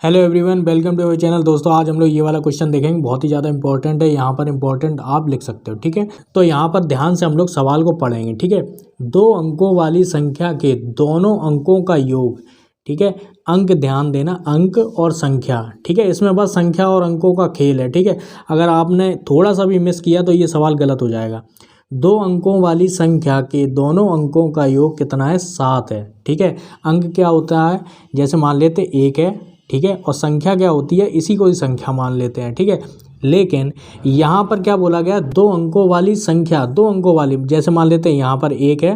Hello everyone, welcome to our channel. दोस्तों आज हम लोग ये वाला क्वेश्चन देखेंगे, बहुत ही ज़्यादा इंपॉर्टेंट है। यहाँ पर इंपॉर्टेंट आप लिख सकते हो, ठीक है। तो यहाँ पर ध्यान से हम लोग सवाल को पढ़ेंगे, ठीक है। दो अंकों वाली संख्या के दोनों अंकों का योग, ठीक है। अंक ध्यान देना, अंक और संख्या, ठीक है। इसमें बस संख्या और अंकों का खेल है, ठीक है। अगर आपने थोड़ा सा भी मिस किया तो ये सवाल गलत हो जाएगा। दो अंकों वाली संख्या के दोनों अंकों का योग कितना है? 7 है, ठीक है। अंक क्या होता है? जैसे मान लेते 1 है, ठीक है, और संख्या क्या होती है? इसी को ही संख्या मान लेते हैं, ठीक है। लेकिन यहाँ पर क्या बोला गया? दो अंकों वाली संख्या, दो अंकों वाली, जैसे मान लेते हैं यहाँ पर 1 है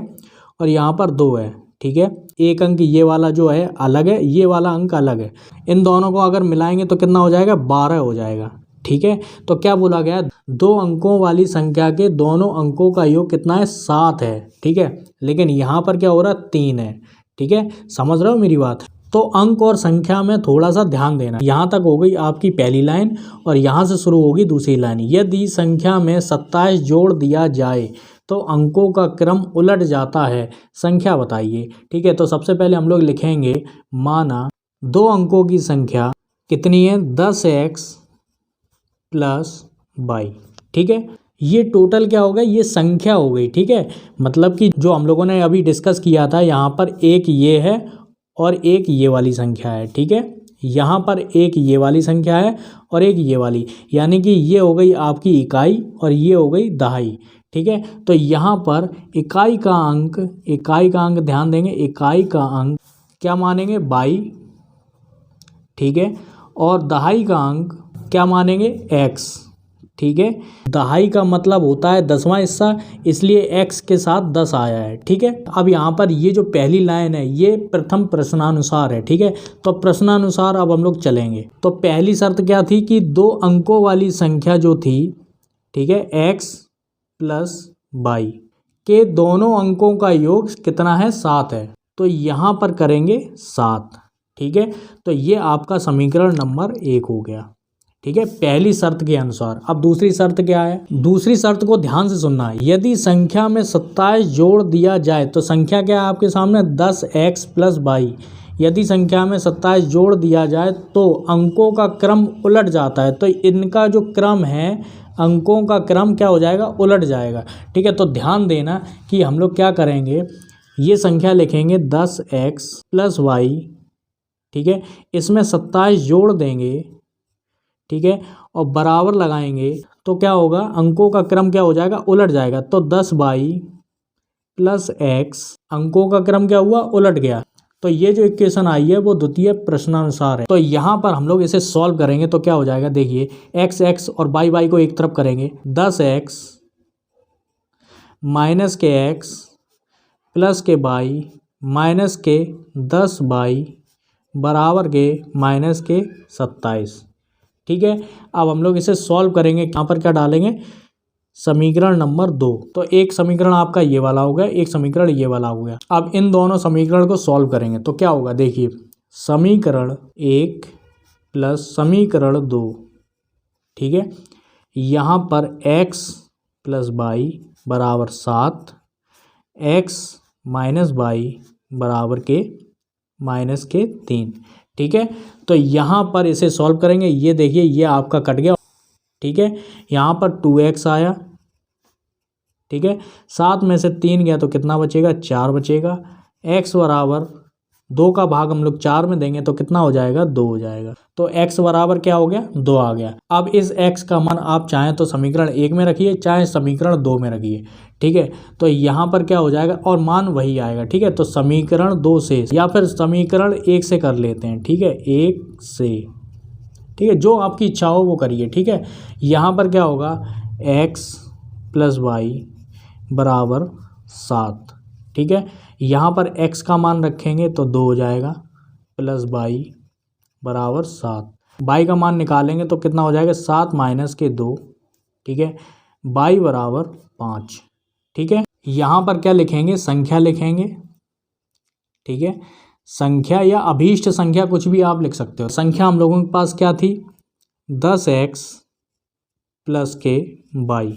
और यहाँ पर 2 है, ठीक है। एक अंक ये वाला जो है अलग है, ये वाला अंक अलग है। इन दोनों को अगर मिलाएंगे तो कितना हो जाएगा? 12 हो जाएगा, ठीक है। तो क्या बोला गया? दो अंकों वाली संख्या के दोनों अंकों का योग कितना है? 7 है, ठीक है। लेकिन यहाँ पर क्या हो रहा है? 3 है, ठीक है। समझ रहे हो मेरी बात? तो अंक और संख्या में थोड़ा सा ध्यान देना। यहाँ तक हो गई आपकी पहली लाइन और यहाँ से शुरू होगी दूसरी लाइन। यदि संख्या में 27 जोड़ दिया जाए तो अंकों का क्रम उलट जाता है, संख्या बताइए, ठीक है। तो सबसे पहले हम लोग लिखेंगे, माना दो अंकों की संख्या कितनी है? 10x + y, ठीक है। ये टोटल क्या हो गया? ये संख्या हो गई, ठीक है। मतलब कि जो हम लोगों ने अभी डिस्कस किया था, यहाँ पर एक ये है और एक ये वाली संख्या है, ठीक है। यहाँ पर एक ये वाली संख्या है और एक ये वाली, यानी कि ये हो गई आपकी इकाई और ये हो गई दहाई, ठीक है। तो यहाँ पर इकाई का अंक ध्यान देंगे, इकाई का अंक क्या मानेंगे? 22, ठीक है। और दहाई का अंक क्या मानेंगे? x, ठीक है। दहाई का मतलब होता है 10वां हिस्सा, इसलिए x के साथ 10 आया है, ठीक है। अब यहाँ पर ये जो पहली लाइन है ये प्रथम प्रश्नानुसार है, ठीक है। तो प्रश्नानुसार अब हम लोग चलेंगे। तो पहली शर्त क्या थी? कि दो अंकों वाली संख्या जो थी, ठीक है, x + y के दोनों अंकों का योग कितना है? 7 है। तो यहाँ पर करेंगे 7, ठीक है। तो ये आपका समीकरण नंबर 1 हो गया, ठीक है, पहली शर्त के अनुसार। अब दूसरी शर्त क्या है? दूसरी शर्त को ध्यान से सुनना है। यदि संख्या में 27 जोड़ दिया जाए तो संख्या क्या है आपके सामने? 10x + y। यदि संख्या में 27 जोड़ दिया जाए तो अंकों का क्रम उलट जाता है। तो इनका जो क्रम है, अंकों का क्रम क्या हो जाएगा? उलट जाएगा, ठीक है। तो ध्यान देना कि हम लोग क्या करेंगे, ये संख्या लिखेंगे 10x + y, ठीक है। इसमें 27 जोड़ देंगे, ठीक है, और बराबर लगाएंगे तो क्या होगा? अंकों का क्रम क्या हो जाएगा? उलट जाएगा। तो 10y + x, अंकों का क्रम क्या हुआ? उलट गया। तो ये जो इक्वेशन आई है वो द्वितीय प्रश्नानुसार है। तो यहाँ पर हम लोग इसे सॉल्व करेंगे तो क्या हो जाएगा? देखिए, x और y को एक तरफ करेंगे। 10x - के x + के y - के 10y बराबर के - के 27, ठीक है। अब हम लोग इसे सॉल्व करेंगे। यहाँ पर क्या डालेंगे? समीकरण नंबर 2। तो एक समीकरण आपका ये वाला हो गया, एक समीकरण ये वाला हो गया। अब इन दोनों समीकरण को सॉल्व करेंगे तो क्या होगा? देखिए, समीकरण 1 + समीकरण 2, ठीक है। यहाँ पर x + y बराबर 7, x - y बराबर के -के 3, ठीक है। तो यहाँ पर इसे सॉल्व करेंगे। ये देखिए, ये आपका कट गया, ठीक है। यहाँ पर 2x आया, ठीक है। 7 में से 3 गया तो कितना बचेगा? 4 बचेगा। x बराबर 2 का भाग हम लोग 4 में देंगे तो कितना हो जाएगा? 2 हो जाएगा। तो x बराबर क्या हो गया? 2 आ गया। अब इस x का मान आप चाहें तो समीकरण 1 में रखिए, चाहे समीकरण 2 में रखिए, ठीक है। तो यहाँ पर क्या हो जाएगा? और मान वही आएगा, ठीक है। तो समीकरण 2 से या फिर समीकरण 1 से कर लेते हैं, ठीक है, 1 से, ठीक है। जो आपकी इच्छा हो वो करिए, ठीक है। यहाँ पर क्या होगा? x + y बराबर 7, ठीक है। यहाँ पर x का मान रखेंगे तो 2 हो जाएगा, + y बराबर 7। y का मान निकालेंगे तो कितना हो जाएगा? 7 - के 2, ठीक है, y बराबर 5, ठीक है। यहाँ पर क्या लिखेंगे? संख्या लिखेंगे, ठीक है। संख्या या अभीष्ट संख्या कुछ भी आप लिख सकते हो। संख्या हम लोगों के पास क्या थी? 10x + के y,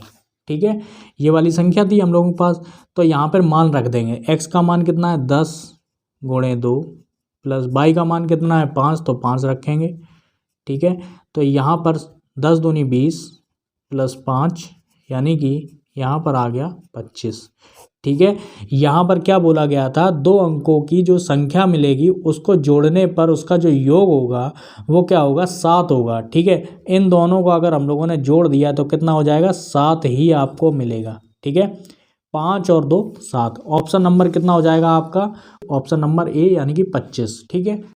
ठीक है। ये वाली संख्या थी हम लोगों के पास। तो यहाँ पर मान रख देंगे। x का मान कितना है? 10 × 2 प्लस बाई का मान कितना है 5, तो 5 रखेंगे, ठीक है। तो यहाँ पर 10 दूनी 20 प्लस 5 यानी कि यहाँ पर आ गया 25, ठीक है। यहाँ पर क्या बोला गया था, 2 अंकों की जो संख्या मिलेगी उसको जोड़ने पर उसका जो योग होगा वो क्या होगा 7 होगा, ठीक है। इन दोनों को अगर हम लोगों ने जोड़ दिया तो कितना हो जाएगा 7 ही आपको मिलेगा, ठीक है। 5 और 2 7, ऑप्शन नंबर कितना हो जाएगा आपका, ऑप्शन नंबर ए यानी कि 25, ठीक है।